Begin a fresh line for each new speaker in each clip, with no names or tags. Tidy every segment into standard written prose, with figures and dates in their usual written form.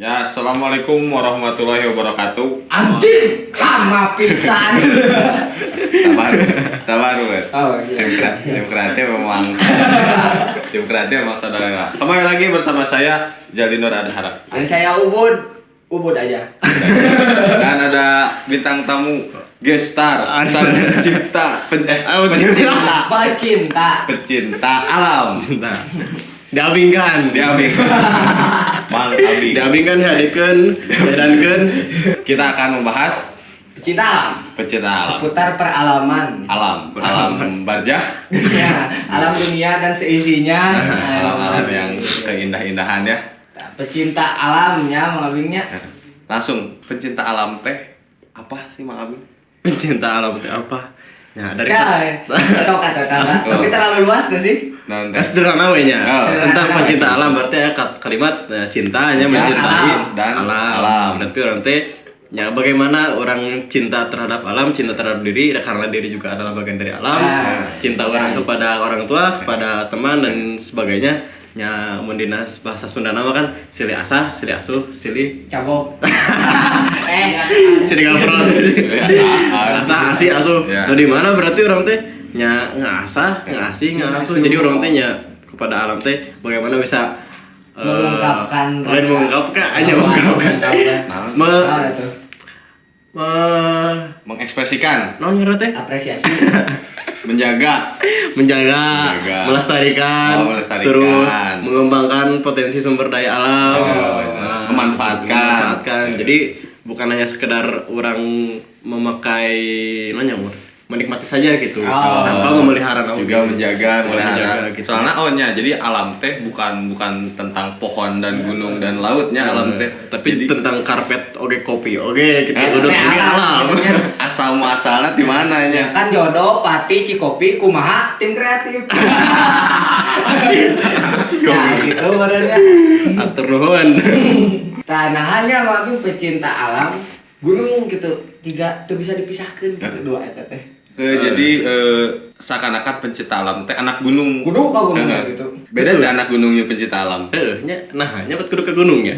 Ya, assalamualaikum warahmatullahi wabarakatuh.
Anjing, lama pisan.
Sabar, Bud.
Oh iya.
Tim kreatif memang tim kreatif memang saudara. Kembali lagi bersama saya Jalinur Adhara.
Ada saya Ubud aja.
Dan ada bintang tamu guest star, sang pencipta, pecinta alam.
Diabingkan
Mang Abi.
diabingkan hadirkan jadankan
Kita akan membahas
Pecinta
pecinta alam.
seputar peralaman.
Alam barjah,
Ya, alam dunia dan seisinya.
alam-alam yang keindah-indahan ya.
Pecinta alamnya, mengabingnya.
Langsung pencinta alam teh apa sih Mang Abi?
pencinta alam itu apa ya dari
Sok kata tapi terlalu luas tuh sih.
sederhana we nya
Oh.
tentang
Sederhana.
pencinta alam berarti ya kalimat cintanya mencintai
dan
alam.
alam.
Berarti orang teh ya bagaimana orang cinta terhadap alam, cinta terhadap diri karena diri juga adalah bagian dari alam.
Ya.
Cinta orang kepada orang tua, kepada teman dan sebagainya. Ya mun dina bahasa Sunda nama kan silih asah, silih asuh, silih
Cabok.
silih gaprot. Asah, asih, asuh.
Ya.
Nah, di mana berarti orang teh nya ngasah, ngasih, ngasuh. Jadi orang teh nya kepada alam teh bagaimana bisa
Mengungkapkan
lain
rasa.
mengungkapkan hanya mengungkapkan
Ada tuh.
Mengekspresikan,
non ngira teh
Apresiasi.
menjaga,
menjaga, melestarikan,
melestarikan.
terus mengembangkan potensi sumber daya alam,
memanfaatkan.
Jadi bukan hanya sekedar orang memakai menikmati saja gitu, tanpa memelihara
juga menjaga, melihara.
gitu.
Soalnya jadi alam teh bukan tentang pohon dan gunung dan lautnya alam teh,
tapi
jadi
tentang karpet, kopi, gitu.
Teh
Udah alam.
asal muasalnya di mana nya?
Kan jodoh, pati, cikopi, kumaha, tim kreatif. Nah, gitu badannya.
Atur nuhun.
Tanahannya mabing pecinta alam, gunung gitu. Tiga tuh bisa dipisahkan gitu dua eta teh.
Jadi seakan-akan pencinta alam teh anak gunung.
Kudu ka gunung gitu.
Beda dengan anak gunungnya pencinta alam.
Nyakot kudu ke gunung ya.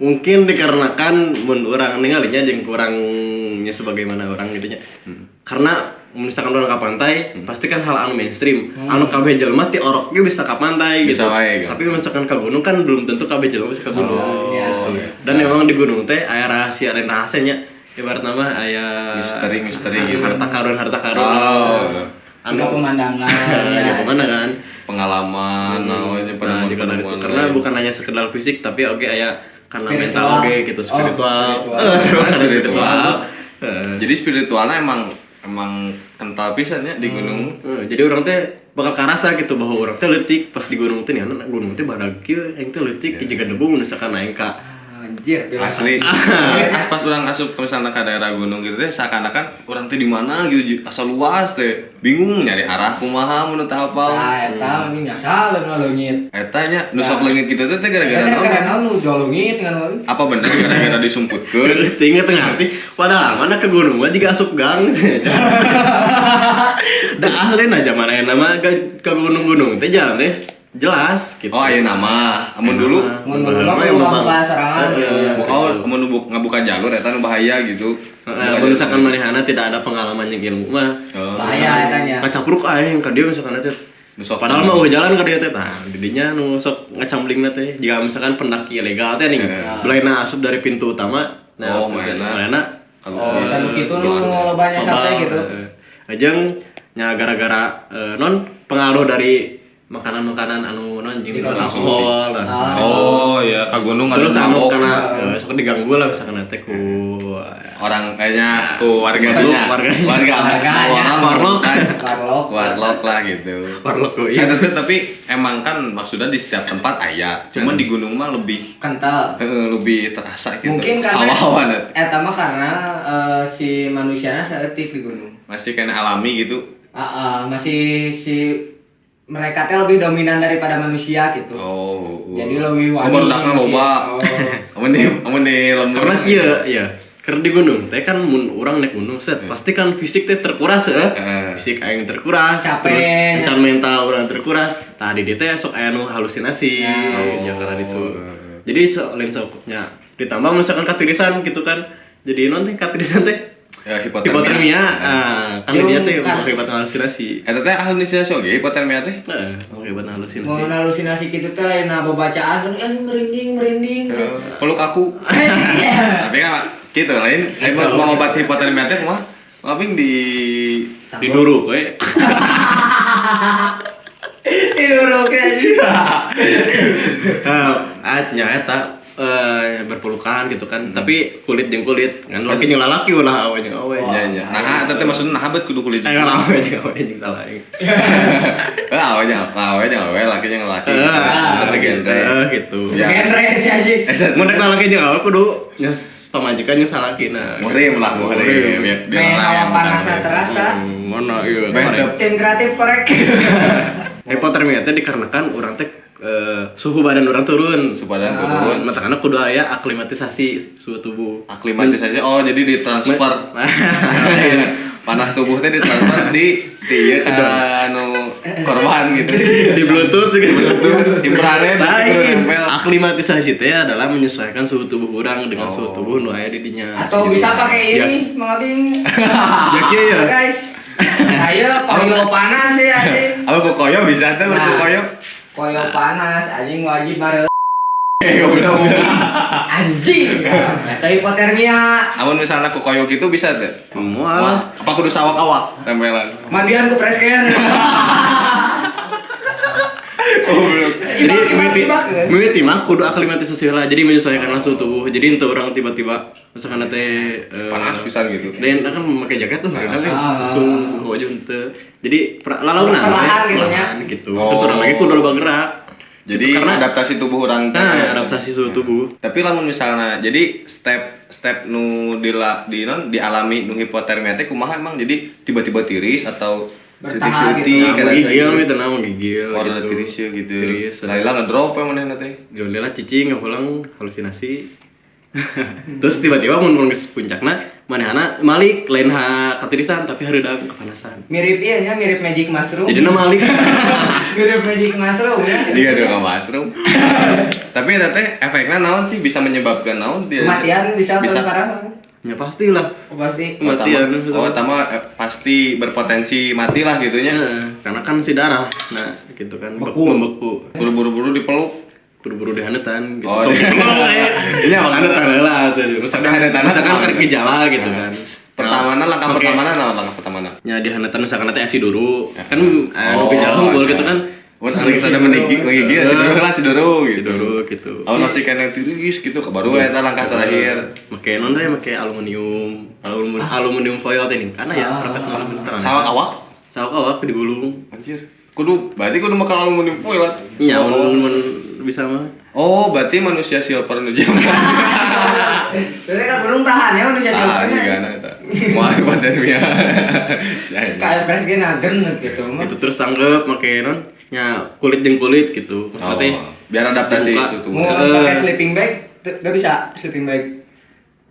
Mungkin dikarenakan mun urang ninggalinya jeung kurangnya sebagaimana orang gitu nya. Karena misalkan orang ke pantai, pasti kan hal anu mainstream. Anu kabeh jelema ti orok ge bisa ka pantai
Bisa
gitu.
wae, kan?
Tapi misalkan ke gunung kan belum tentu kabeh jelema bisa ke gunung.
iya.
Gitu. Dan memang di gunung teh aya rahasia lain rahasianya. Ibarat nama aya
Misteri gitu.
Harta karun.
Juga pemandangan.
Ya pemandangan.
Pengalaman namanya penemuan.
Karena bukan hanya sekedar fisik tapi oke aya karena
Spiritual.
mental oke gitu, spiritual.
Spiritual. Jadi spiritualnya emang kental pisan ya di gunung.
Jadi orang teh bakal karasa gitu bahwa orang teh leutik pas di gunung teh nya gunung teh badag kieu aing teh leutik jiga debu misalkan naik ka
Anjir,
Asli. Pas orang asup misalnya ke daerah gunung gitu teh seakan-akan orang teh di mana gitu asal luas teh. Bingung nyari arah kumaha mun teu hafal.
Nah, eta mah nyasal dan leungit.
Eta nya nu sok leungit kitu teh gara-gara
Eta
naon?
gara naon nu jauh leungit dengan mabing.
Apa bener gara-gara disumputkeun?
tinggal tengah hati padahal mana ke gunung mah juga asup gang. Da asli na zaman aya nama ke gunung-gunung teh jalan teh jelas gitu.
Oh, aya nama. Amun dulu
Mun mah kudu buka sorangan.
amun ngabuka jalur eta nu bahaya gitu.
Kalau misalkan manehana tidak ada pengalaman yang ilmu mah
Bahaya eta nya.
ngacapruk aing ka dieu misalkan teh. Padahal mah jalan ka dieu teh tah didinya nu sok ngacamblingna teh. Jika misalkan pendaki ilegal teh nih belaina asup dari pintu utama. Nah, manehna
Dan begitu lu lobanya santai gitu.
Ajeng nya gara-gara non pengaruh dari makanan-makanan anu non jeung alkohol.
Oh ya, ka gunung ada
Terus anu
mabok.
kana sok diganggu lah misalkan teh ku
Orang kayaknya tuh warganya. Warlock lah gitu.
warlock ku iya.
Tapi emang kan maksudnya di setiap tempat aya. Cuman di gunung mah lebih
Kental.
lebih terasa gitu.
Mungkin karena
Hawa-hawa
eta mah karena si manusianya saeutik di gunung.
masih kena alami gitu.
Masih si mereka teh lebih dominan daripada manusia gitu. Jadi lebih wani.
Berdakna loba. Amun di lembur.
Karena iya karena di gunung teh kan mun urang naik gunung set pasti kan fisik teh terkuras fisik aing terkuras
Capek.
terus encan mental urang terkuras tadi dia teh sok aya nu halusinasi ya karena itu Jadi lain soknya ditambah misalkan katirisan gitu kan. Jadi nanti katirisan teh
Ya
hipotermia. Kan
Yung
dia teh
kan-
mengakibatkan halusinasi.
Eta teh halusinasi oge hipotermia teh.
Mengakibatkan halusinasi.
Mau halusinasi gitu teh lain bacaan kan merinding.
Peluk aku. Tapi kan gitu lain mau obat hipotermia teh mah ngabing di
Diduruk we.
Tidur oke aja.
Nya eta berpelukan gitu kan. Tapi kulit jeung kulit. Kan laki jeung lalaki ulah awe jeung awe.
nya. Nah, eta teh maksudna nah bet kudu kulit.
Enggak awe jeung awe jeung salah.
Awe jeung awe, laki jeung laki. Satu genre.
Gitu.
Ya.
Genre si anjing.
Mun rek lalaki jeung awe kudu nyes pamajikan jeung salakina.
Muhrim lah muhrim.
Hawa panasnya terasa.
Mana ieu?
Tim kreatif korek.
Hipotermia teh dikarenakan urang teh suhu badan orang turun.
Suhu badan turun.
Makanya kudu aya aklimatisasi suhu tubuh.
Aklimatisasi jadi ditransfer. Panas tubuh teh ditransfer di ieu ka anu korban gitu.
Di bluetooth gitu.
Infrared gitu nempel.
Aklimatisasi teh adalah menyesuaikan suhu tubuh orang dengan suhu tubuh nu aya di dinya.
Atau bisa pakai ini, Mang Abing.
Ya kieu ya.
Guys. Ayo koyo panas ya anjing.
Apa kok koyo bisa teh masuk koyo?
Koyo panas anjing wajib mare
Goblok.
anjing. Eta hipotermia.
Amun misalnya ku koyo gitu bisa teh.
Moal.
Apa kudu sawak-awak tempelan?
Mandian ku presker.
Goblok.
Jadi mimiti mah kudu aklimatisasi lah. Jadi menyesuaikan suhu tubuh. Jadi ente orang tiba-tiba misalkan teh
Panas pisan gitu.
dan kan memakai jaket tuh kan langsung wajah ente. Jadi lalauna
Perlahan gitu nya.
gitu. Terus orang lagi kudu loba gerak.
Jadi
Karena-
adaptasi tubuh orang teh.
Adaptasi suhu tubuh.
Tapi lamun misalnya jadi step nu dialami nu hipotermia teh kumaha emang jadi tiba-tiba tiris atau
Bertahan
setik-setik
gitu.
kada
Gigil we tenang menggigil
Warna tiris ya gitu.
Tiris.
Laila ngedrop ya manehna teh.
Lila cicing pulang halusinasi. Terus tiba-tiba mun geus puncakna manehna malik lain katirisan tapi hareudang kepanasan.
Mirip iya nya, mirip magic mushroom.
Jadi malik.
Mirip magic mushroom ya.
Iya dong mushroom. Tapi eta teh efeknya naon sih bisa menyebabkan naon dia?
Kematian bisa sekarang.
Ya pastilah.
Pasti.
Kematian.
Pasti berpotensi mati lah gitunya.
Karena kan si darah. Nah, gitu kan
Beku.
membeku.
Buru-buru dipeluk.
Buru-buru dihanetan gitu.
Oh, iya maksudnya.
Hanetan lah tuh.
Hanetan
Misalkan
apa?
keur gejala gitu kan.
Pertamana langkah
Oke.
pertamana naon langkah pertamana?
Ya dihanetan misalkan nanti asi dulu. Kan
Oh,
gejala unggul gitu
iya.
kan.
Anu ada menggigil si dulu lah si dulu gitu.
Dulu gitu.
Amun masih kena tiris gitu baru eta langkah terakhir.
Make non teh make aluminium foil teh nih. Karena ya perangkat malam terang.
Sawak awak?
Sawak awak digulung.
Anjir. Berarti kudu makan aluminium foil lah.
Nya mun bisa mah.
Oh, berarti manusia silver nu zaman.
Jadi kan gunung tahan ya manusia
Ah,
silvernya.
gimana eta? Moal hipotermia.
Kayak presgen agen gitu mah.
Itu terus tanggep make non nya kulit jeung kulit gitu. Maksudnya teh
Biar adaptasi
dibuka.
suhu tubuh.
Mau pakai sleeping bag, nggak bisa sleeping bag.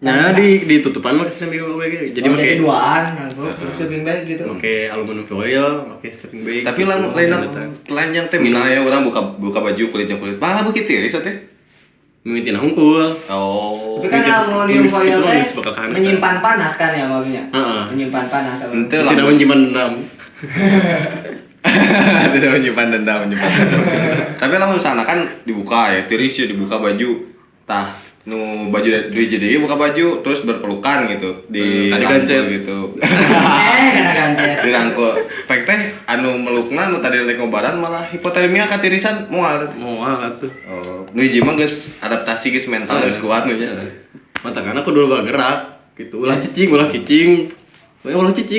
nya ditutupan make sleeping bag. Jadi
Oh,
make
jadi duaan, sleeping bag gitu.
make aluminium foil, make sleeping bag.
Tapi
gitu.
lain telanjang teh misalnya orang buka baju kulitnya kulit. Malah beuki tiris teh.
Mimitina hungkul.
Oh.
Tapi kan
Geus-
aluminium
geus
foil
gitu,
teh
geus bakal kahanetan.
menyimpan panas kan ya maksudnya.
Heeh.
Menyimpan panas.
Ente
Tidak
lah.
menyimpan dendam.
Tidak menyimpan dendam. Tapi lamun misalnya kan dibuka ya, tiris ya dibuka baju. Tah, nu baju dari jadi buka baju terus berpelukan gitu di
Tadi
rangkul
gancet.
gitu.
Kena gancet.
Di rangkul. Pek teh anu melukna nu tadi lek ngobaran malah hipotermia katirisan moal.
Moal atuh.
Oh, nu hiji mah geus adaptasi geus mental geus kuat nu nya.
Mata karena aku dulu bergerak gitu. Ulah cicing. Ulah cicing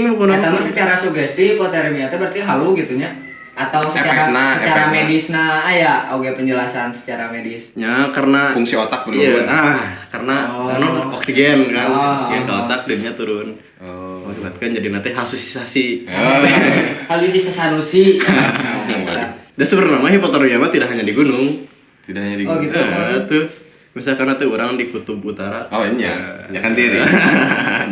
apa
Eta mah secara sugesti hipotermia teh berarti halu gitu nya. Atau secara
Efekna.
medisna aya oge penjelasan secara medis.
Ya karena
Fungsi otak
iya,
bener-bener.
karena
Oh.
anu oksigen kan,
Oh.
oksigen ke otak dirinya turun.
Oh.
Mengakibatkan jadi nanti halusinasi.
Halusinasi sanusi.
Dan sebenarnya mah hipotermia mah tidak hanya di gunung.
Tidak hanya di
Oh, gitu.
Tuh. Misalkan nanti orang di kutub utara.
Oh iya, ya kan diri.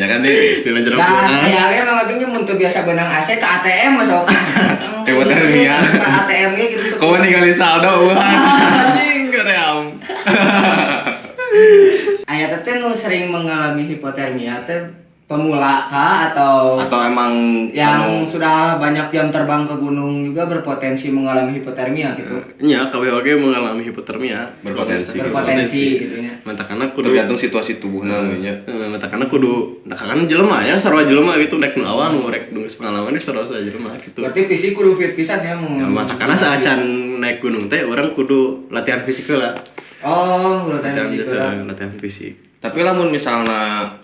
panjangan deh.
Di jeruk
Nah,
beras.
sayangnya Mang Abing mun teu biasa beunang AC ke ATM masuk.
Hipotermia.
Ke ATM ge gitu tuh.
Kau ningali saldo wah anjing geream.
Aya teh nu sering mengalami hipotermia teh pemula kah atau
emang
yang sudah banyak jam terbang ke gunung juga berpotensi mengalami hipotermia gitu.
Nya KWOG mengalami hipotermia.
Berpotensi gitu nya.
Mantakana kudu
tergantung situasi tubuhna nya.
mantakana kudu kan jelema ya sarua jelema gitu rek nu awal nu rek geus pengalaman geus sarua jelema gitu.
Berarti fisik kudu fit pisan ya
Ya mantakana saacan naik gunung teh urang kudu latihan fisik heula.
Oh, latihan fisik lah.
Latihan fisik.
Tapi lamun misalnya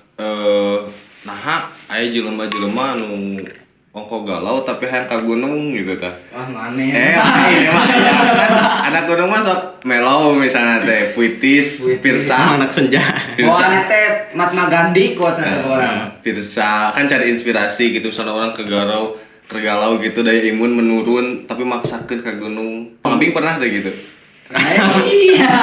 nah aya jelema-jelema nu ongko galau tapi hayang ka gunung gitu tah.
Wah, maneh.
Ini mah ya kan anak gunung mah sok mellow misalnya teh puitis, pirsa.
Anak senja.
Oh, ana teh Mahatma Gandhi kuatna orang.
Pirsa kan cari inspirasi gitu misalnya orang kegalau gitu daya imun menurun tapi maksakeun ka gunung. Abing pernah teh gitu.
Iya.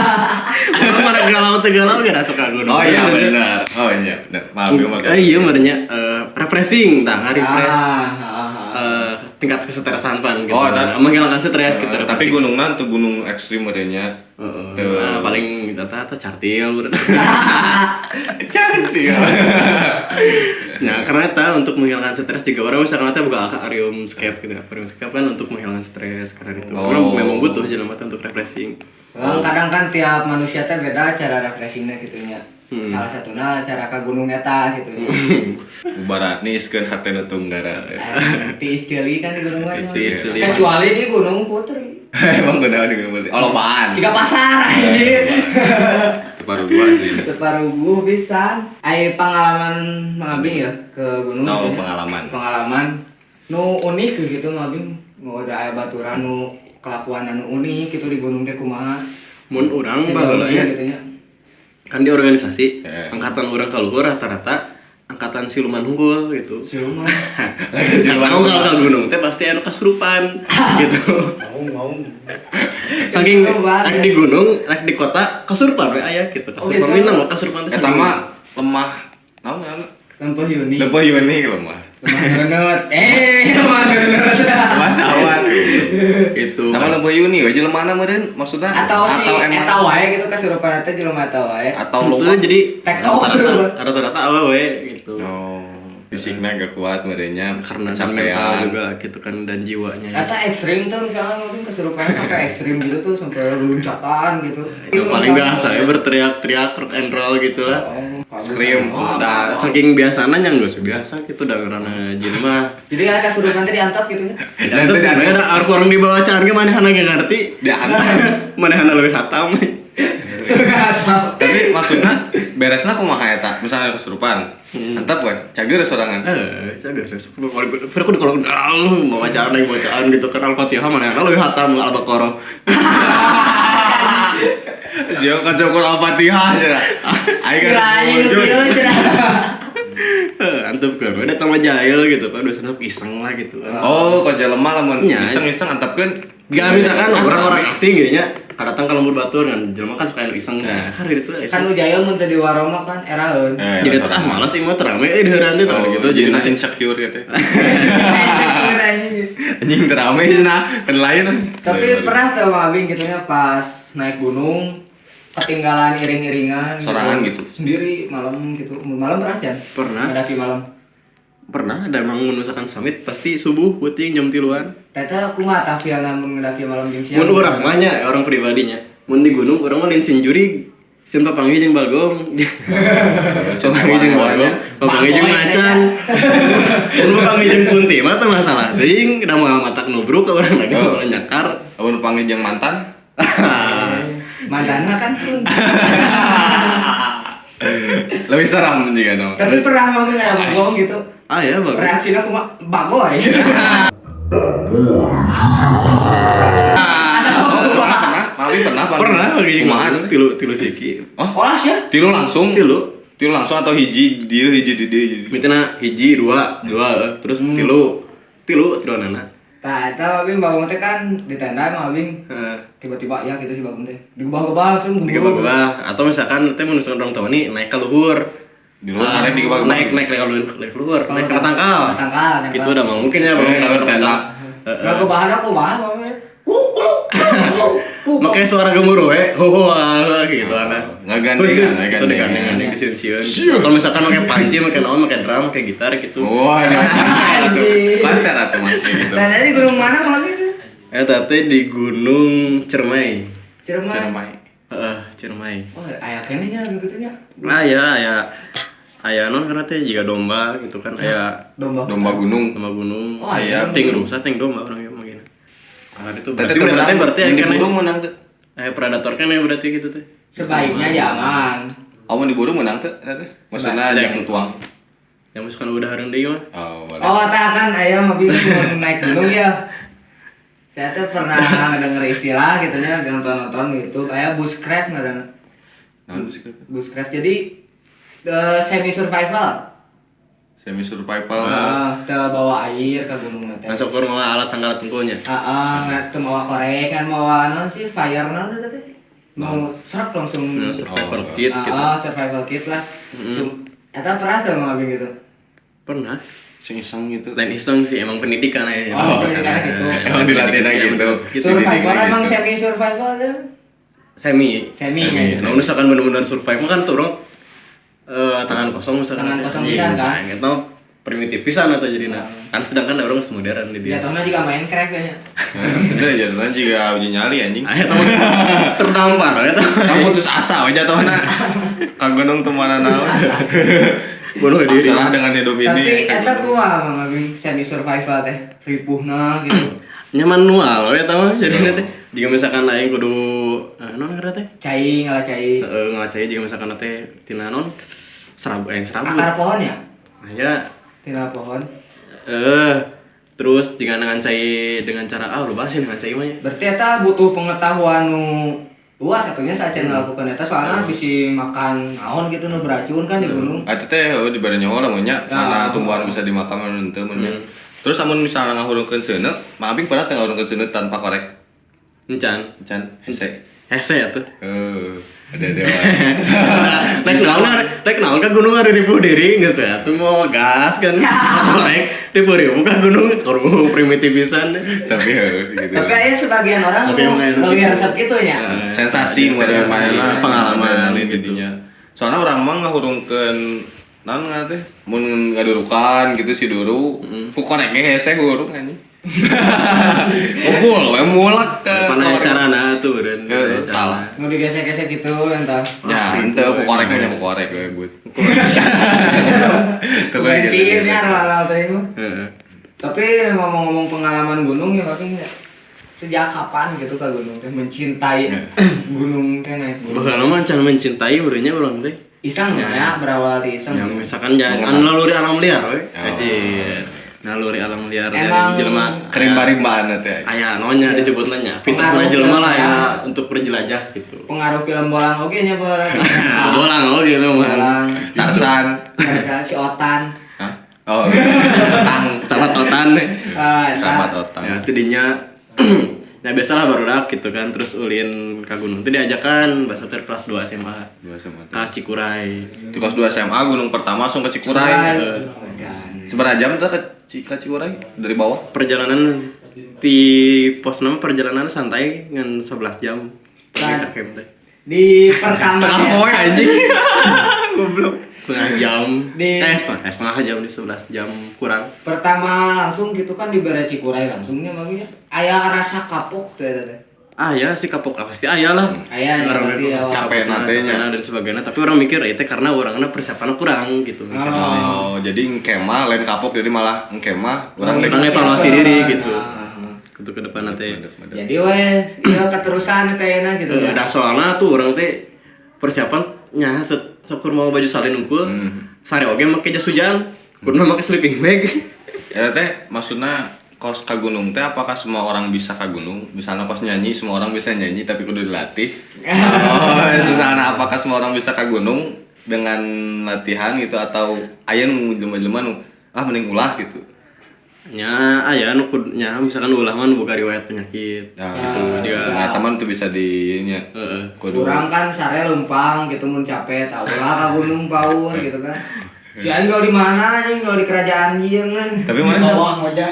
Orang pada galau gak suka gunung.
Oh iya benar. Oh iya benar. Maaf gue makan.
Iya benernya refreshing tah refresh. Tingkat kesetresan pan gitu.
Oh,
menghilangkan stres gitu.
Tapi gunungna tuh gunung ekstrim merenya.
Nah, paling data cartil bener.
Cantik.
Ya, karena eta untuk menghilangkan stres juga orang misalkan eta buka aquariumscape gitu. Aquariumscape kan untuk menghilangkan stres karena itu. Karena memang butuh jelema untuk refreshing.
Kadang kan tiap manusia teh beda cara refreshingnya gitu nya. Salah satunya cara ka gunung eta gitu nya.
Ubara niskeun hate nu tunggara.
Tiis ceuli kan di gunung mah.
Tiis ceuli.
Kecuali di Gunung Putri.
Emang gede di gunung. Oh lobaan.
Jika pasar anjir.
Teparu gua sih.
Teparuguh pisan. Aya pengalaman Mang Abing ya ke gunung.
Oh,
gitu nya.
pengalaman.
Pengalaman nu unik gitu Mang Abing. Mau ada aya baturan nu kelakuan anu unik gitu di gunung teh kumaha.
Mun urang
Sejauh
baheula
ini
ya.
gitu nya.
Kan di organisasi angkatan orang kaluhur rata-rata angkatan siluman unggul gitu.
Siluman.
Siluman unggul ka gunung teh pasti anu kasurupan gitu.
Mau.
Saking rek di gunung, rek di kota kasurupan we aya gitu. Kasurupan
gitu.
minang kasurupan teh.
Eta mah lemah. Naon
Lempeuh Yuni.
Lemah Yuni lemah.
Lemah geneut.
Lemah sawat.
Itu.
Nama lemah Yuni we jelemana meureun maksudna?
Atau si eta wae gitu kasurupan teh jelema eta wae.
Atau
Itu
loba.
jadi
Tektok
rata-rata awewe gitu.
Oh, fisiknya gak kuat merenya
Karena mental juga gitu kan dan jiwanya.
Eta ekstrim tuh misalnya mungkin kesurupan sampai ekstrim gitu tuh sampai loncatan gitu.
Itu paling biasa ya berteriak-teriak rock and roll gitu lah.
Scream.
Udah saking biasanya yang gak biasa gitu dah karena jin mah.
Jadi ada kesurupan teh diantap gitu ya.
Dan tuh ada orang di bawah can ge manehna ge ngarti.
Dia antar.
Manehna leuwih hatam.
Antap.
Tapi maksudnya beresna kumaha eta? Misalnya kesurupan. Antap we, cager sorangan.
Cager sesuk. Aku di kolong bawa bacaan gitu kan Al-Fatihah manehna leuwih hatam Al-Baqarah.
Jauh kan cukur Al-Fatihah cenah. Aing kan wujud.
Antep kan, udah tambah jahil gitu kan, udah senap iseng lah gitu kan.
Oh, kos jelema lamun
Nya.
iseng-iseng antapkeun.
Gak misalkan orang-orang asing gitu nya, datang ke lembur batur kan, jelema kan suka yang iseng kan, kan itu
Kan
iseng.
ujaya mun teu di waroma kan eraeun.
Jadi tuh malas sih mau terame di heureun teh gitu jadi
jadi insecure gitu.
Insecure anjing.
Anjing terame cenah, kan lain.
Tapi pernah tuh Mang Abing gitu nya pas naik gunung ketinggalan iring-iringan
Sorangan gitu.
Sendiri malam gitu. Malam pernah Jan?
Pernah.
Ngadaki malam.
Pernah ada emang menusakan summit pasti subuh putih jam 3-an.
Teta kumaha tah fielna mun ngadaki malam jeung siang.
Mun urang mah nya orang pribadinya. Mun di gunung urang mah lain sinjuri Sin papangi jeung balgong. Papangi jeung balgong, papangi jeung macan. Mun papangi jeung kunti mah teu masalah. Teuing da moal matak nubruk ka urang lagi moal nyakar.
Amun panggil jeung mantan.
Mandana kan pun.
Lebih seram juga no.
Tapi pernah mau nggak balgong gitu.
Ah ya bagus.
Reaksinya kumaha bagoy.
Pernah
Bagi
kumaha
tilu siki.
oh
Olas ya?
tilu langsung
Tilu
langsung atau hiji dia hiji di dia
mitena hiji dua terus tilu nana.
Tah, eta Bing balgong teh kan di tenda mah Bing. Tiba-tiba ya gitu si balgong teh. Digubah-gubah langsung
Tiga bawah atau misalkan teh mun orang tua nih naik ke luhur
Di luar naik di bawah.
naik keluar, naik ke tangkal.
Tangkal.
Gitu udah mah mungkin ya
Kalau tenda.
Gak kebahan aku mah.
Makanya suara gemuruh gitu anak.
Nggak gandengan,
Khusus
nggak
itu
gandengan.
digandeng disieun. Kalau misalkan pakai panci, pakai naon, pakai drum, pakai gitar gitu.
Wah, ada konser tuh. Konser atau mas kayak gitu.
Dan di gunung mana malah gitu?
Tadi di Gunung Ciremai.
Ciremai.
Ciremai.
Ciremai.
Oh, aya kene nya begitunya.
Aya non karena teh jika domba gitu kan aya
Domba.
Domba gunung.
gunung,
Oh,
aya
aya
ting rusa, ting domba orang yang begini. Itu
Tapi
berarti
yang di
kan
burung menang tuh.
predator kan ya berarti gitu teh.
Sebaiknya jangan.
Kamu di burung menang tuh, maksudnya yang tuang.
Yang misalkan udah hareun deui mah.
Oh, boleh.
Oh, tak kan aya mah bingung mau naik gunung ya. Saya tuh pernah denger istilah gitu nya nonton YouTube aya bushcraft ngaranna.
Nah,
Bushcraft jadi semi survival.
semi survival.
Teu bawa air ke gunung teh.
Masuk ke rumah alat tanggal tungkulnya.
Teu mawa korek kan mawa naon sih fire naon teh. Mau serap langsung.
Survival kit gitu.
Survival kit lah. Eta pernah tuh mau gitu.
Pernah.
Iseng gitu.
Lain iseng sih emang pendidikan ya.
Pendidikan gitu.
Emang dilatih gitu.
Survival emang semi survival tuh.
Semi.
Semi.
Nah, misalkan benar-benar survive kan tuh orang tangan kosong misalkan.
Tangan kosong pisan kan?
Nah, gitu primitif pisan atau jadi kan sedangkan orang modern di dia.
Jatuhnya juga Minecraft kayaknya.
Itu jatuhnya juga uji nyali anjing.
Akhirnya teman terdampar ya tuh.
Kamu putus asa aja tuh anak. Ka gunung tuh mana naon.
Bunuh diri.
Masalah dengan hidup ini.
Tapi eta kumaha Mang Abing semi survival teh ripuhna gitu.
Nyaman manual ya tahu jadi teh. Jika misalkan aing kudu naon ngaranna teh?
Cai ngalacai.
Ngalacai jika misalkan teh tina naon serabut.
Akar pohon ya?
Aya
Tina pohon.
terus jika dengan cara udah bahas dengan cai mah.
Berarti eta butuh pengetahuan nu luas satunya saat melakukan eta soalnya bisa makan naon gitu nu beracun kan di gunung.
Itu teh di badan nyawa lamunnya
Ya.
mana tumbuhan bisa dimakan mana henteu mun. Terus amun misalnya ngahurungkeun seuneu, Mang Abing pernah teu ngahurungkeun seuneu tanpa korek?
Encan.
Hese.
Hese atuh.
Ada dewa.
Rek naon ka gunung ada ribu diri geus we atuh mau gas kan. Rek ribu ka gunung kudu primitif pisan.
Tapi gitu.
Tapi aya sebagian orang lebih resep gitu ya.
Sensasi mana
pengalaman
intinya. Soalnya orang mah ngahurungkeun naon ngaranna teh mun ngadurukan gitu si duru ku korek ge hese hurung anjing. Ngobrol we mulak ka.
Pana carana tuh dan
salah.
Nu digesek-gesek gitu entah.
Ya, henteu ku korek we korek we but.
Bensinnya hal-hal tadi mah. Tapi ngomong-ngomong pengalaman gunung ya Bang ya. Sejak kapan gitu ke gunung teh mencintai gunung teh naik gunung.
Bakal mah can mencintai urangnya urang teh.
Iseng ya berawal ti iseng.
Yang misalkan jangan naluri alam liar we. Naluri alam liar
Emang
jelema
kerimba-rimbaan teh.
aya nonya disebutna nya. Pitahna jelema lah ya untuk berjelajah gitu.
Pengaruh film bolang oge nya bolang.
Bolang oge mah.
Bolang.
Tarsan.
Si Otan.
Hah? Oh, tang.
Sahabat otan.
Sahabat otang.
Ya tidinya nah biasalah barudak gitu kan terus ulin ka gunung teh diajakan bahasa teh kelas 2 SMA.
2 SMA.
Ka Cikuray.
Di kelas 2 SMA gunung pertama langsung ke Cikuray. Seberapa jam tuh ke Cikuray dari bawah?
Perjalanan di pos nama perjalanan santai dengan 11 jam.
Kan.
Camp teh.
Di pertama
Tengah poe anjing. Goblok.
Setengah jam.
Di-
setengah jam di 11 jam kurang.
pertama langsung gitu kan di Bare Cikuray langsungnya Bang ya. Aya rasa kapok teh teh.
Ya si kapok pasti aya lah.
Aya ya,
Orang
pasti
itu
awal.
capek nantenya.
dan sebagainya tapi orang mikir itu karena orangnya persiapannya kurang gitu.
Oh, jadi ngkemah lain kapok jadi malah ngkemah orang
Orang evaluasi diri gitu. Untuk ke depan nanti.
Jadi we ieu keterusan teh na gitu ya.
Dah soalnya tuh orang teh persiapannya syukur mau baju salin unggul. Sare oge make jas hujan. Kudu make sleeping bag.
Ya teh maksudnya kos ka gunung teh apakah semua orang bisa ka gunung? Misalnya kos nyanyi semua orang bisa nyanyi tapi kudu dilatih. Misalnya apakah semua orang bisa ka gunung dengan latihan gitu atau aya nu jelema-jelema nu mending ulah gitu.
nya aya nu nya misalkan ulah mah nu boga riwayat penyakit
Nah,
Ya,
itu dia
juga.
nah, teman tuh bisa dinya.
heeh.
Kudu.
Kurang kan sare lempang gitu mun capek tau lah ka gunung paur gitu kan. Si aing di mana anjing di kerajaan jeung kan.
Tapi mana
Bawah ngojek.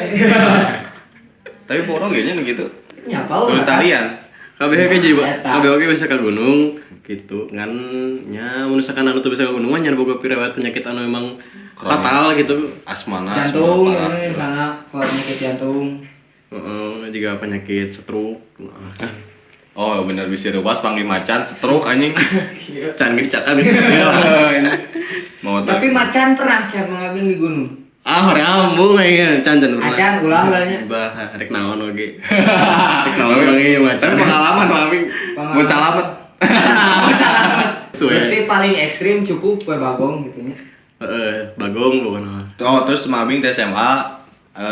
Tapi porong kayaknya gitu.
Nya paur.
Kudu talian.
Kabeh ge jadi
Eta.
kabeh oge bisa ka gunung gitu kan nya mun misalkan anu teu bisa ka gunung mah nya boga riwayat penyakit anu memang
Kronis.
fatal gitu.
Asmana
Jantung
semua parah.
ini sana penyakit jantung.
Heeh, juga penyakit stroke. Nah,
Oh bener bisa ruas panggil macan stroke anjing.
can ge dicakan bisa.
Mau
Tapi macan pernah can mangabing di gunung.
Ah, hore ambung aing can pernah.
Macan ulah lah nya.
Bah, rek naon oge. Rek naon oge macan.
Tapi pengalaman Bang
Pengalaman.
Mun salamet.
Selamat.
Suwe.
Berarti paling ekstrim cukup we bagong gitu nya.
Heeh, bagong pokona.
Oh terus Mabing teh SMA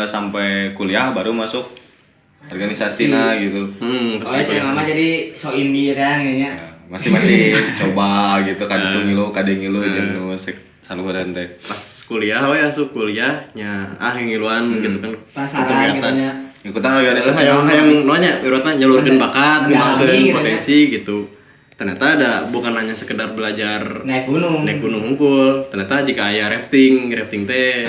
sampai kuliah baru masuk organisasi nah gitu.
Oh saya mama jadi so indie kan nya.
Ya, masih coba gitu kan itu ngilu kadang ngilu jeung musik saluran teh.
Pas kuliah we asup kuliah nya ngiluan gitu kan.
Pasaran gitu nya.
Ikutan organisasi
Saya yang nanya wirotna nyalurkeun bakat,
Mendalami
ngembangkeun
gitu
potensi gitu. Ternyata ada bukan hanya sekedar belajar
Naik gunung.
naik gunung hungkul, ternyata jika aya rafting teh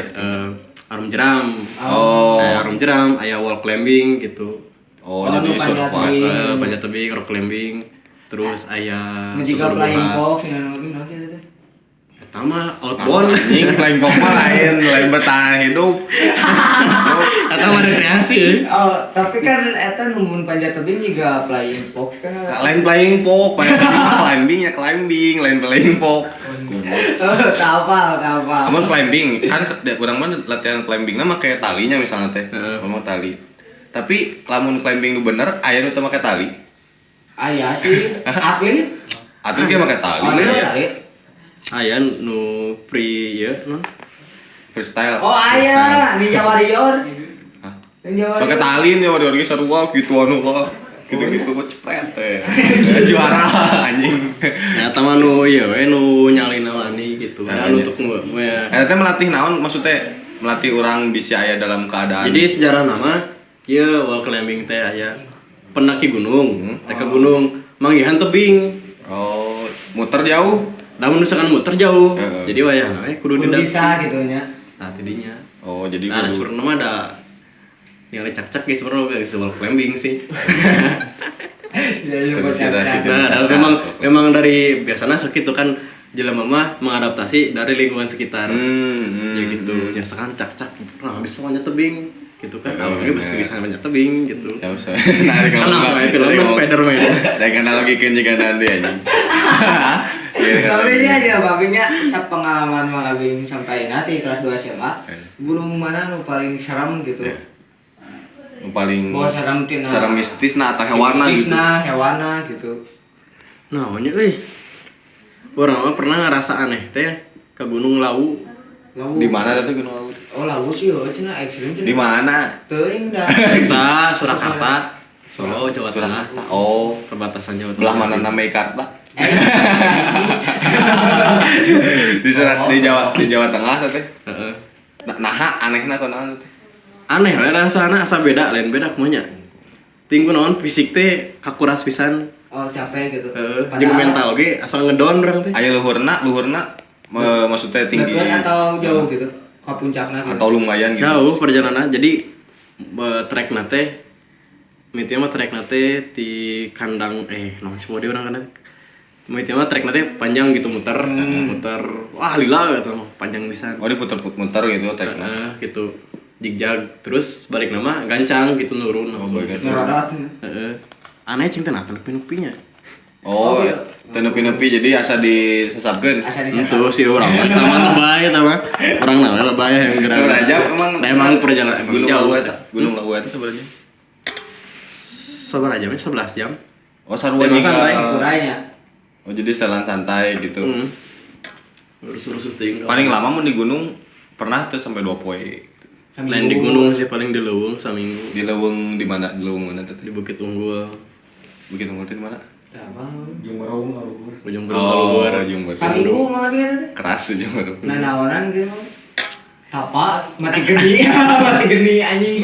arum jeram.
Oh.
Arum jeram, aya wall climbing gitu.
Oh,
Oh,
jadi
nu panjat
survival.
tebing.
Panjat tebing, rock climbing, terus aya
Nu jiga flying fox nya lagi naon kitu teh.
Eta mah
Bon,
outbound
anjing flying fox mah lain bertahan hidup.
eta mah rekreasi.
Oh, tapi kan eta numun panjat tebing juga flying fox kan.
Lain flying fox, climbing ya climbing, lain flying fox.
Oh, kapal.
Kamu climbing kan kurang mana latihan climbingnya make talinya misalnya teh.
Heeh.
Ngomong tali. Tapi lamun climbing nu bener aya nu teu make tali.
Aya sih atlet.
Atuh ge make tali.
Oh,
ya.
iya atlet.
Aya nu free ya non.
Freestyle.
Oh, aya Ninja Warrior.
Hah?
Ninja
Pakai
Warrior.
tali nya waduh ge sarua gitu anu lah. Gitu-gitu mah cepret teh. Juara anjing.
Nah, eta mah nu ieu we nu nyalin wani gitu.
Nah,
Anu
iya.
untuk
Teh melatih naon maksudnya melatih orang bisa aya dalam keadaan.
jadi sejarah nama ieu wall climbing teh aya pendaki gunung, mereka gunung manggihan tebing.
Oh, muter jauh.
Namun misalkan muter jauh.
Heeh.
Jadi wayahna we kudu
Kudu
didak.
bisa gitu nya.
Nah, tidinya.
Oh, jadi
Nah,
kudu-
sebenarnya mah ada yang cak-cak guys sebenarnya wall climbing sih.
Jadi
Konsiderasi
bocah.
Nah,
Cak-cak.
memang dari biasanya sakit itu kan jelema mah mengadaptasi dari lingkungan sekitar. Ya gitu, nyasakan cak-cak, nah bisa manjat tebing gitu kan. Awalnya bisa manjat tebing gitu.
Ya usah. Nah,
Kan langsung aja filmnya Spiderman.
Saya analogikan juga nanti anjing.
Babinya aja, babinya sepengalaman mangabing sampai nanti kelas 2 SMA. Gunung mana nu paling serem gitu.
Ya. Yang paling
Oh, serem tina.
serem mistis nah atau hewana gitu.
Mistisna, hewana gitu.
Nah, nya euy. Urang mah pernah ngerasa aneh teh ke Gunung Lawu.
Lawu.
Di mana tuh Gunung Lawu?
Oh, lawu sih yo cenah ekstrim cenah.
Di mana?
Teu indah.
Kita Surakarta, Solo, Jawa Tengah.
Surakarta. Oh,
Perbatasan Jawa Tengah.
belah mana nama Meikarta?
Eh,
Di Jawa Tengah teh.
Heeh.
Nah, anehna kunaon teh?
Aneh we rasana asa beda, lain beda kumaha nya. Ting kunaon fisik teh kakuras pisan.
Oh, capek gitu.
Heeh, jeung mental oge asal ngedon urang teh.
Aya luhurna maksudnya tinggi
Dekat atau jauh gitu? Ke puncakna gitu.
atau lumayan gitu.
Jauh perjalanan. Jadi trek nate miti mah trek nate di kandang naon semua di urang kana. Miti mah trek nate panjang gitu muter, muter. Wah, lila eta mah panjang pisan.
Oh, diputer-puter gitu tekna.
Gitu. Jigjag terus balik nama gancang gitu nurun langsung.
baik.
Ngerodat.
Heeh. Aneh cing teh napan nepi-nepinya.
Oh,
iya.
teu nepi-nepi jadi asa disesapkeun.
Asa
Itu
disesat.
sih orang mah lebay eta mah. Orang nama lebay yang gerak.
Seberapa jam
emang perjalanan
Gunung
jauh
Lawu
eta.
eta? Gunung Lawu eta sebenarnya.
Sabar aja 11 jam.
Oh, sarua
Emang
juga.
santai.
Kurangnya.
Oh, jadi setelan santai gitu.
Urus-urus teuing.
Paling lama mun di gunung pernah tuh sampai 2 poe.
lain di gunung sih paling di Leuweung saminggu.
Di Leuweung di mana? Di Leuweung mana teh?
Di Bukit Unggul.
Bukit Unggul teh di mana?
Apa?
Jumroh
Ujung
Oh,
Berung.
Jumber.
Saminggu malah gitu.
Keras Jumber.
Nanaonan gitu. Tapa mati geni, mati geni anjing.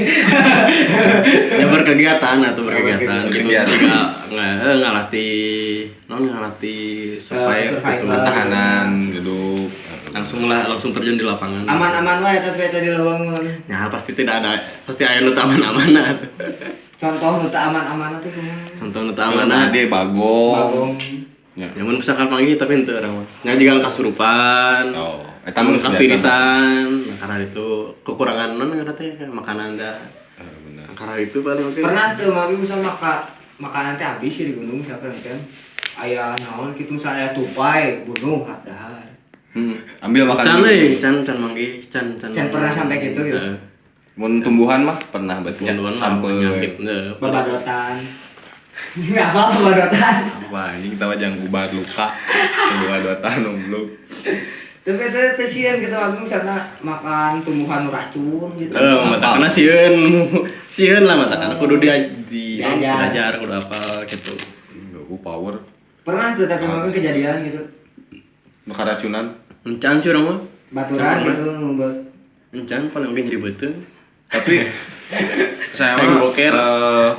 Ya berkegiatan atau berkegiatan gitu
berkegiatan.
jika ngalatih supaya
survival.
Ketahanan hidup.
langsung terjun di lapangan.
Aman-aman wae tapi tadi leuweung mah.
Ya pasti tidak ada, pasti aya nu teu aman-aman.
Contoh nu teu aman-aman teh kumaha?
Contoh nu teu
Aman
aman.
ade bagong.
Bagong.
Ya.
Ya mun misalkan panggil tapi henteu urang mah. Nya jiga kasurupan.
Oh, eta
Tamu
mah biasa.
kapirisan, nah, karena itu kekurangan non teh makanan dah.
Benar.
Karena itu paling oke.
Pernah tuh mami bisa makanan teh habis sih di gunung misalkan kan. Aya naon kitu misalnya tupai bunuh dahar.
Ambil makan
Can
dulu.
can manggih, can.
Can pernah sampai gitu gitu.
Heeh.
Mun tumbuhan mah pernah berarti ya,
Tumbuhan
sampai
nyakit.
Babadotan. Enggak apa babadotan.
apa anjing kita mah jangan ubar luka. Babadotan umbluk.
Tapi itu sieun gitu mami misalnya makan tumbuhan racun gitu.
Matakana sieun lah matakana kudu
Diajar.
diajar kudu apa gitu.
Enggak power.
Pernah tuh tapi mami kejadian gitu.
Keracunan.
Encan sih urang mah.
Baturan gitu numbek.
Encan paling oge nyeribeuteuh.
Tapi saya
Yang
mah
boker.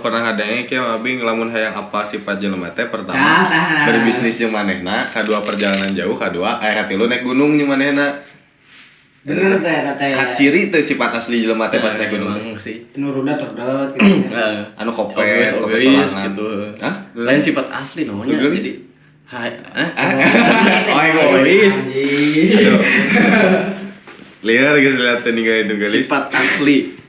pernah ngadenge kieu abi ngelamun hayang apa sifat jelema teh pertama
Tah.
berbisnis jeung manehna, kadua perjalanan jauh, kadua katilu naik gunung jeung manehna.
Bener teh teh.
Kaciri teh sifat asli jelema teh pas naik gunung teh.
Emang sih.
Nuruda terdet gitu.
Anu kopet,
Obes,
kopet
obes
sorangan.
gitu.
Hah?
Lain sifat asli namanya.
Gelis?
Jadi hai,
Oh, egois.
Aduh.
Liar geus lihat teh ninggalin nu gelis.
sifat asli.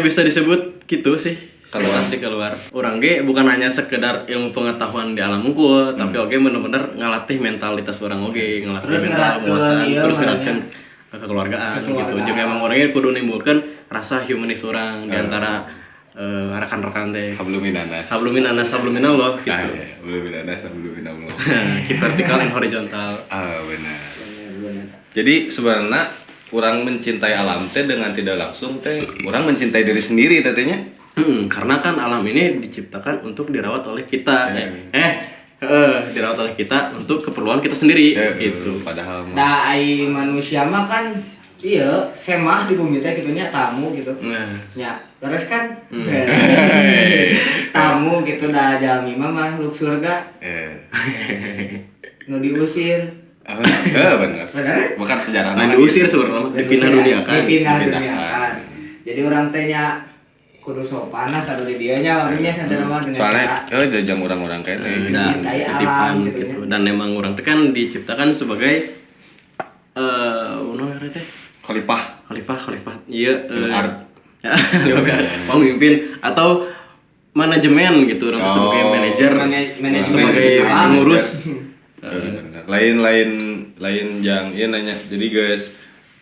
Bisa disebut gitu sih.
Keluar.
Asli keluar. Orang ge bukan hanya sekedar ilmu pengetahuan di alam unggul, tapi oge bener-bener ngalatih mentalitas orang oge, ngalatih
Terus
mental
ngeratkeun
kemuasan,
ieu
terus
namanya.
ngeratkeun kekeluargaan gitu.
Kekeluargaan.
Jeung emang orangnya kudu nimbulkeun rasa humanis orang di antara rekan-rekan teh.
Habluminanas.
Sabluminallah gitu.
Ah, iya, habluminanas, habluminallah.
Vertikal dan horizontal.
Ah, benar. Jadi sebenarnya orang mencintai alam teh dengan tidak langsung teh orang mencintai diri sendiri tetenya.
Karena kan alam ini diciptakan untuk dirawat oleh kita. Dirawat oleh kita untuk keperluan kita sendiri gitu.
Padahal mah
Da ai manusia mah kan iya semah di bumi teh kitunya tamu gitu.
Nah,
Ya, terus kan tamu gitu da jalmi mah makhluk surga nu diusir.
benar.
Bener?
Bukan sejarah
nah
nama
diusir
gitu.
sebenarnya dipindah dunia kan.
Dipindah
Dipindah.
dunia kan. Jadi orang teh nya kudu sopan lah satu di dieu nya orangnya sadar mah dengan
Soalnya
cara
jajang orang-orang kayak
Dan
mencintai
titipan
alam gitu
gitu.
ya.
Dan emang orang teh kan diciptakan sebagai uno ngaran teh khalifah. Iya,
Art.
pemimpin atau manajemen gitu orang tuh sebagai manajer,
manajemen
sebagai
alam.
pengurus.
Benar. Lain yang iya nanya. Jadi guys,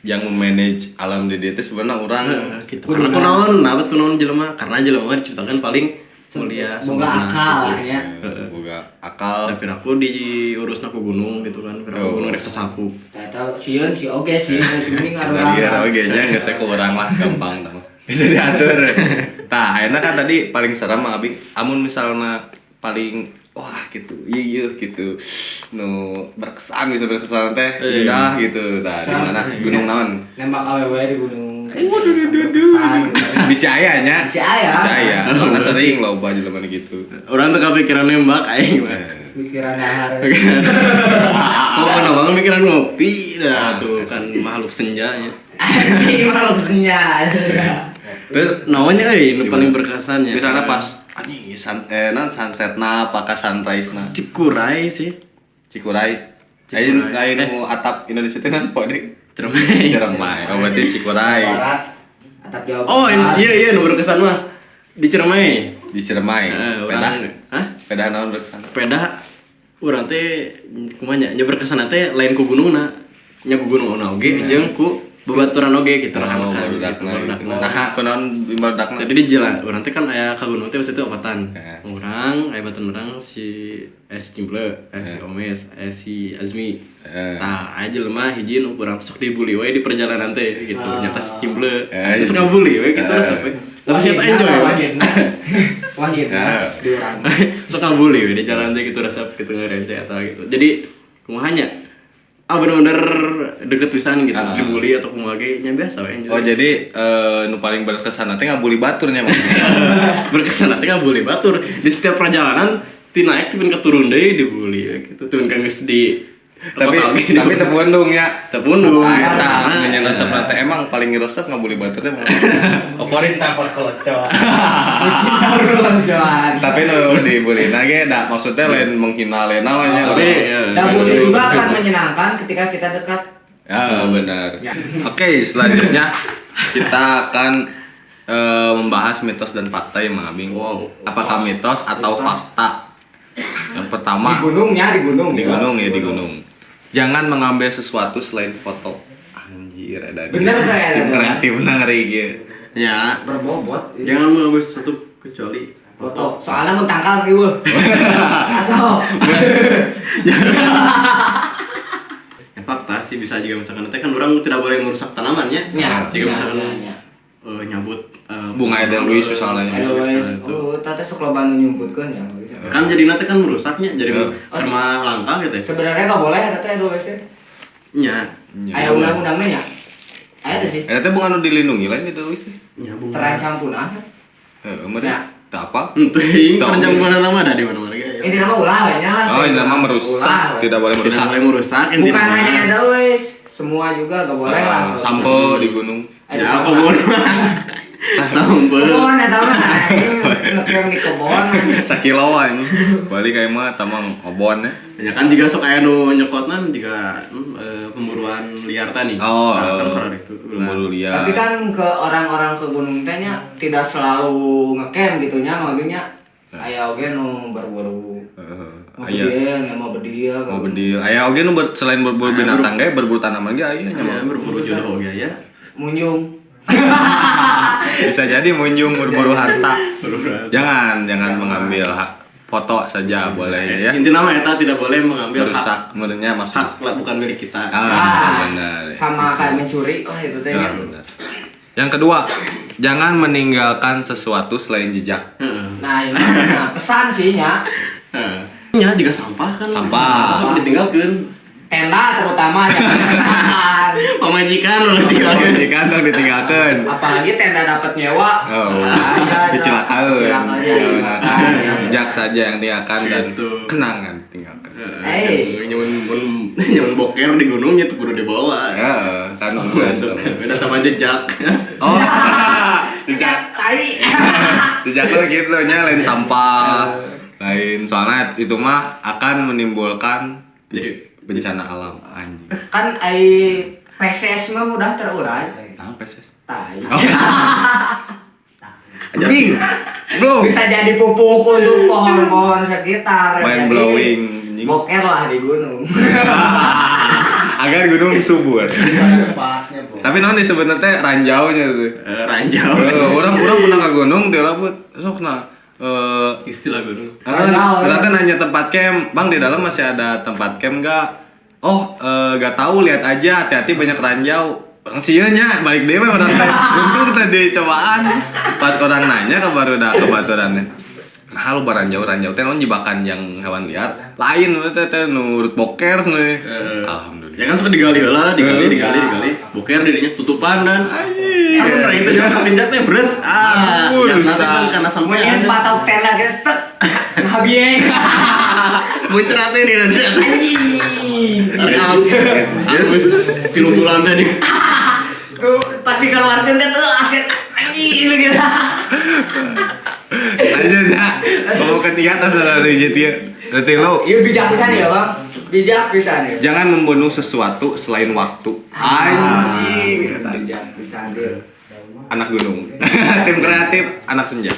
yang memanage alam di dia itu sebenarnya orang
Gitu. Karena kunaon, nabat kunaon jelema? Karena jelema diciptakan paling mulia,
boga akal lah ya.
boga akal.
Tapi aku diurus ku gunung gitu kan, aku gunung rek sasapu.
Tahu sieun si oge sih mending
Nah, dia oke nya nggak saya kurang lah gampang tau. Bisa diatur. Tah, enak kan tadi paling seram mah abi. Amun misalnya paling wah gitu, iya gitu. Nu berkesan bisa berkesan teh indah gitu. Tah di mana gunung naon?
Nembak awewe di gunung.
Bisa aya nya.
Bisa aya.
Bisa aya. Soalnya sering loba jelema gitu.
Orang tuh kepikiran nembak aing mah.
Pikiran dahar.
Oh, kenapa mikiran ngopi dah tuh kan makhluk senja ya.
Anjing makhluk senya.
Terus
Namanya nu paling berkesannya.
misalnya pas anjing sunsetna apakah sunrise-na?
Cikuray sih.
Cikuray. Lain nu atap Indonesia teh nan podeng.
Cermai.
Ciremai. Oh berarti Cikuray.
Barat. Atap Jawa
Oh,
Barat.
iya nu berkesan mah di Ciremai.
Di Ciremai. Pedah.
Orang, hah?
Pedah naon berkesan?
Peda urang teh kumaha nya berkesan teh lain ku gunungna. Nya ku gunungna oge jeung ku babaturan oge gitu lah
Oh,
makan
barudakna
gitu,
gitu. Nah, kunaon barudakna?
Jadi di jalan, orang teh kan aya ka gunung teh waktu itu opatan.
Heeh.
Orang, aya batan orang si Cimple, si Omes, si Azmi. Nah, aya jelema hiji nu urang sok dibully we di perjalanan teh gitu. Nyata si Cimple. Terus ngabully we gitu terus tapi siapa enjoy we.
Wahidna di urang.
Sok ngabully we di jalan teh gitu resep gitu ngerence atau gitu. Jadi kumahanya bener-bener deket pisan gitu,
Ah.
dibully atau kumage nya biasa we.
Oh jadi nu paling berkesan nanti ngabuli baturnya Mang.
Berkesan nanti ngabully batur di setiap perjalanan ti naik ti pin keturun deui dibully we gitu. Tuh kan geus di
tapi tepundung ya.
tepundung.
Nah, nyen resep nanti emang paling resep ngabuli baturnya Mang.
Cinta perkelocohan. Cinta perkelocohan.
Tapi nu dibully ge da maksudnya lain menghina lena we nya.
Tapi
Dan bully juga akan menyenangkan ketika kita dekat.
Ya benar.
Ya.
Oke, selanjutnya kita akan membahas mitos dan fakta ya Mang Abing.
Wow.
Apakah mitos atau fakta? Yang pertama
Di gunungnya, di gunung.
di gunung ya di gunung. Jangan mengambil sesuatu selain foto. Anjir ada.
Bener tuh ya, ada.
Kreatif bener gitu.
ya
Berbobot.
jangan mengambil sesuatu kecuali
Foto. Soalnya mau tangkal riweuh. Atau
ya, fakta sih bisa juga misalkan nanti kan orang tidak boleh merusak tanaman ya.
Ya,
Jika
ya,
misalkan
ya.
nyabut
Bunga Edelweiss misalnya.
Edelweiss.
itu.
Oh, tata sok loba nu nyumputkeun ya.
Kan jadi nanti kan merusaknya jadi
Ya.
rumah langka gitu ya.
Sebenarnya enggak boleh tata Edelweiss.
Nya.
Aya undang-undangnya nya. Aya teh sih.
Eta bunga nu dilindungi lain Edelweiss teh.
Nya bunga.
Terancam punah.
Heeh,
Ya.
meureun. Teu apa?
Itu yang
Tahu.
perenjang mana nama ada di mana-mana ya.
Ini nama ulah we nya lah.
Oh, ini nama merusak, tidak boleh
Tidak
merusak.
boleh merusak
Bukan
intinya.
hanya Edelweiss, semua juga enggak boleh lah.
Sampo di gunung.
Ya kebun. Sampai.
Kebon eta mah. Ngekem di kebon.
Sakiloan balik kayak mah tamang obon ya.
Ya kan juga sok aya nu nyekotnan juga pemburuan liar tadi.
Oh,
kan karena itu.
buru liar.
Tapi kan ke orang-orang ke gunung teh nya tidak selalu ngecamp gitu nya, maksudnya aya oge nu berburu. Mau
Aya
bedil, ya mau bedil.
mau bedil. Aya oge nu selain berburu
Aya
binatang ge berburu tanaman ge aya nya
Ya
mah.
berburu jodoh oge ya.
Munjung.
Bisa jadi munjung berburu harta. Jangan mengambil hak foto saja boleh ya.
Inti nama eta tidak boleh mengambil
Merusak menurutnya
hak
maksud.
lah bukan milik kita.
Benar.
Sama kayak mencuri lah itu teh.
Ya, benar. Yang kedua, jangan meninggalkan sesuatu selain jejak.
Heeh.
Nah, ini nah, pesan sih nya.
Heeh. Nya juga sampah kan.
Sampah.
Sok ditinggalkeun.
Tenda terutama jangan.
Pamajikan udah ditinggalkeun.
Di kantor ditinggalkan.
Apalagi tenda dapat nyewa.
Oh,
Aja,
kecelakaan.
Kecelakaan ya, tinggalkan.
Jejak saja yang tinggalkan dan
Gitu.
kenangan tinggalkan.
Nyamun boker di gunungnya tuh kudu dibawa.
Ya, kan udah
Beda sama jejak.
Oh, jejak.
Tai.
Jejak tuh gitu nya lain sampah. Lain soalnya itu mah akan menimbulkan
Jadi
bencana alam anjing.
Kan ai PSS mah mudah terurai.
Apa sih?
Tai.
Anjing. Bro,
Bisa jadi pupuk untuk pohon-pohon sekitar.
main
Jadi,
blowing anjing.
Boker lah di gunung.
Agar gunung subur.
Tempatnya, Bro.
Tapi non disebutnya teh ranjaunya tuh.
ranjau.
Orang pernah ke gunung teh labut. Sok nah
Istilah gunung.
Ranjau,
kita
ya.
nanya tempat camp, Bang di dalam masih ada tempat camp enggak? Oh, gak tahu, lihat aja, hati-hati banyak ranjau. Sieunya balik dewe orang teh. Untung tadi cobaan. Pas orang nanya ke baturannya. Nah, lu baranjau teh non jebakan yang hewan liar. Lain teh nurut boker nih. Alhamdulillah.
Ya kan suka digali lah, digali. Boker dirinya tutupan dan aduh, nah itu jangan tinjak teh bres.
Aduh,
Yang nanti
rusak.
kan karena sampai
Mungkin patok tenda gitu tek. Nah bieu.
muncrat ini nanti.
Yes.
Film bulan tadi.
Pasti keluarkan teh tuh asin anjing gitu.
Aja dah. Mau ketiga atas dari dia. Berarti lo
Iya bijak pisan ya, Bang. Bijak pisan ya.
jangan membunuh sesuatu selain waktu. Anjing.
Bijak pisan dia.
Anak gunung. Tim kreatif anak senja.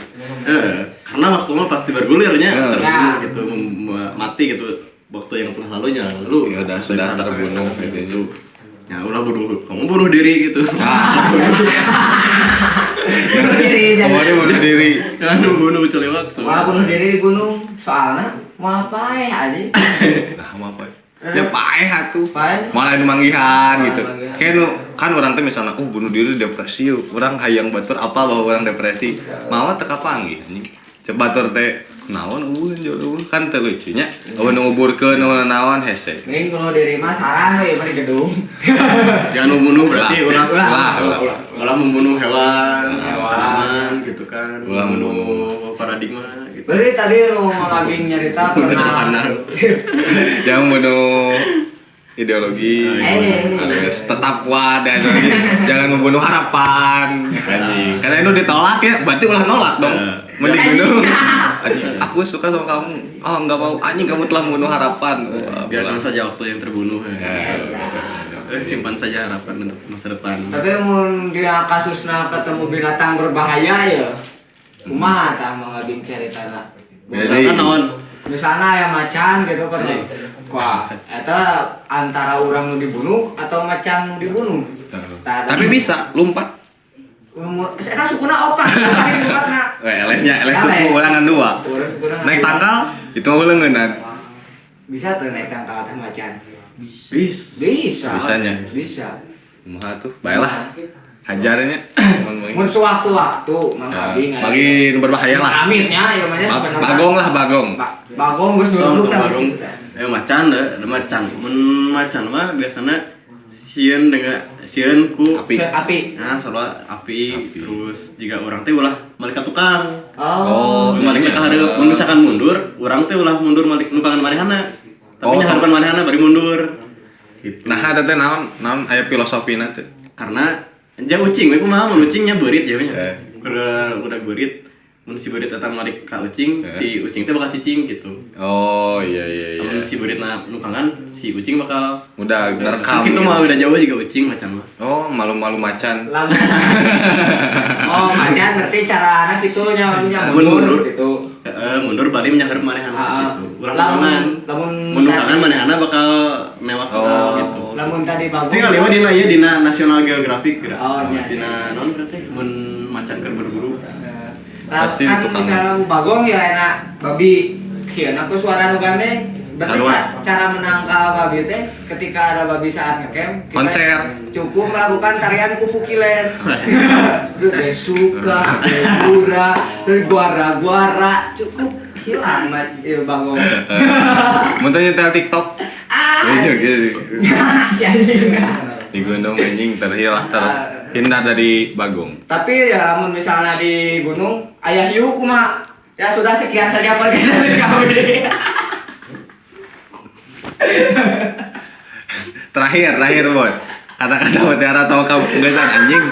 Karena waktunya pasti bergulirnya,
Ya.
terbunuh gitu, mati gitu waktu yang telah lalunya. Lalu
Ya udah sudah terbunuh gitu.
Ya udah kamu bunuh diri gitu.
Bunuh diri jangan.
Kemarin bunuh diri.
Jangan bunuh kecuali waktu.
Malah bunuh diri di gunung. Soalnya mau apa ya aja?
Nah, mau apa? Ya paeh atuh.
Paeh.
Malah dimanggihan gitu.
Manggihan.
Kayak nu kan orang teh misalnya bunuh diri depresi, orang hayang batur apa bahwa orang depresi. Mau teka panggih anjing. Cek batur teh naon jauh kan teu lucunya amun nguburkeun naon hese
Mending kalau diri mah sarah we bari gedung.
Jangan membunuh berarti ulah
ulah
membunuh hewan,
Hewan.
gitu kan.
Ulah
Membunuh paradigma gitu.
Berarti tadi lu lagi nyerita pernah
jangan bunuh ideologi
Eh.
harus tetap kuat dan jangan membunuh harapan anjing karena itu ditolak ya berarti ulah nolak dong mending bunuh anjing aku suka sama kamu enggak mau anjing kamu telah membunuh harapan.
Biarkan saja waktu yang terbunuh.
Ya.
Simpan saja harapan untuk masa depan.
Tapi mun dia kasusna ketemu binatang berbahaya ya. Kumaha tah Mang Abing caritana?
Misalkan naon?
Misalnya ya macan gitu kan. Wah, eta antara orang nu dibunuh atau macan nu dibunuh.
Tapi bisa lompat.
Eta sukuna opat, tadi lumpatna.
Eleh suku orang dua. Naik tangkal itu mah leungeunnan.
Bisa tuh naik tangkal teh macan.
Bisa.
Bisanya.
Bisa.
Kumaha tuh? Baiklah. Hajarnya.
Mun sewaktu-waktu Mang Abing
Bagi nu berbahaya lah.
Amitnya ya mah sebenarnya.
Bagong lah bagong.
Bagong geus duduk dah.
Macan deh, macan. Macan mah biasanya sieun ku
Api.
Nah, soalnya api. Terus jika orang teh ulah malik ka tukang.
Oh.
Malik ka hareup. Mun misalkan mundur, urang teh ulah mundur malik nukangan manehana. Tapi nyaharupan manehana bari mundur. Gitu.
Nah, ada teh naon aya filosofina teh.
Karena ja ucing we kumaha mun ucingnya beurit ya nya. Udah beurit. Mun si beurit eta malik ka ucing, si ucing teh bakal cicing gitu.
Oh iya.
Mun si beuritna nukangan, si ucing bakal
Udah nerekam.
Kitu mah udah jauh juga ucing macan mah.
Oh, malu-malu macan.
Oh, macan berarti carana kitu nya
Mundur.
gitu.
Mundur balik menyaharep manehana gitu. Urang nukangan.
Lamun
Mun nukangan manehana bakal newak gitu.
Lamun tadi bagus.
Tinggal lewat dina ieu dina National Geographic gitu.
Oh, iya.
Dina naon berarti mun macan keur berburu.
Pasti
kan
tukang.
misalnya bagong ya enak babi sieun aku suara nu gandeng. Berarti cara menangkal babi teh ketika ada babi saat ngecamp
Konser.
cukup melakukan tarian kupu kilen. Suka, gura, guara cukup hilang mat ieu bagong.
Mun teh nyetel TikTok. Iya gitu.
Si anjing.
Di gunung anjing terhindar dari bagong.
Tapi ya lamun misalnya di gunung ayah hiu kumaha? Ya sudah sekian saja podcast dari kami.
Terakhir buat kata-kata mutiara atau kamu enggak anjing.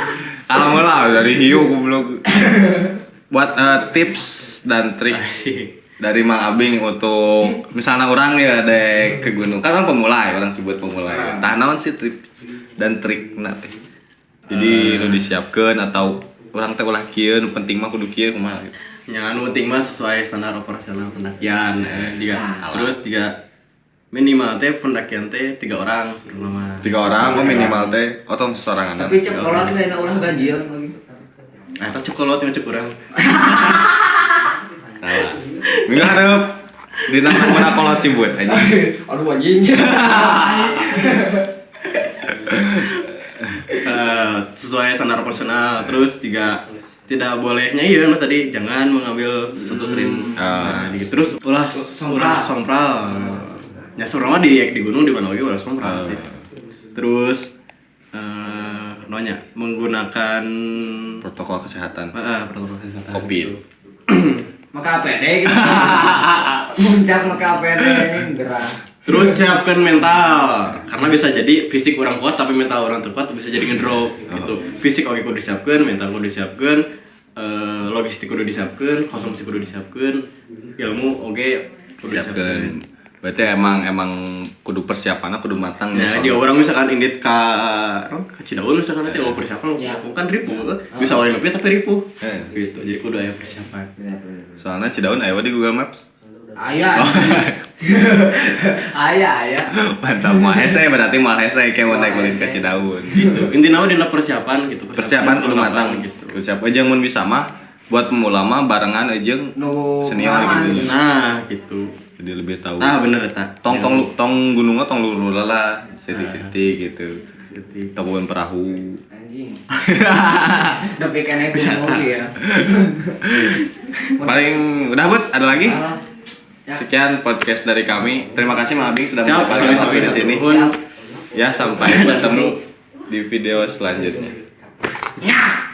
Kamu lah dari hiu goblok. Buat tips dan trik dari Mang Abing untuk misalnya orang ya dek ke gunung kan orang pemula ya orang sebut pemula ya. Tah naon sih tips dan trik teh. Jadi nu disiapkeun atau orang teh ulah kieu nu penting mah kudu kieu kumaha gitu.
Yang penting mah sesuai standar operasional pendakian. Terus juga minimal teh pendakian teh 3 orang selama
3 orang minimal teh otong sorangan.
Tapi cek kolot lain ulah ganjil.
eta cokolot yang cek urang.
Salah. Minggu hareup dina mana kolot sibut anjing.
Aduh anjing.
Sesuai standar operasional. Terus juga tidak bolehnya iya tadi jangan mengambil sesuatu trim. Terus ulah sompral. Ya surama di gunung di mana lagi ulah sompral sih. Terus nonya menggunakan
Protokol kesehatan.
protokol kesehatan.
Covid.
Maka APD gitu. Muncak maka APD ini gerah.
Terus siapkan mental karena bisa jadi fisik orang kuat tapi mental orang terkuat bisa jadi ngedrop gitu. Fisik oke kudu disiapkan, mental kudu disiapkan, logistik kudu disiapkan, konsumsi kudu disiapkan, ilmu oke kudu disiapkan.
Berarti emang kudu persiapannya kudu matang
Ya, jika orang misalkan indit ka Cidaun misalkan nanti persiapan bukan ripuh bisa awalnya nepi tapi ripuh. Gitu. Jadi kudu aya persiapan.
Soalnya Cidaun aya di Google Maps.
Ayah. Ayah.
Mantap, mah hese berarti mah hese kayak mau naik ulin ke Cidaun.
Gitu. Intinya dina persiapan gitu.
Persiapan kudu matang gitu. Persiapan aja mun bisa mah buat pemula mah barengan aja senior gitu.
Nah, gitu.
Jadi lebih tahu.
Nah, bener eta.
Tong gunungnya tong lulala, seti-seti gitu. Tabuhan perahu.
Anjing. Udah pikirnya gunung ya.
Paling udah Bud, ada lagi?
Ya.
Sekian podcast dari kami. Terima kasih Mang Abing sudah
Siap,
menyempatkan
siap,
waktu di
siap.
sini.
Siap.
Ya, sampai bertemu di video selanjutnya.
Ya.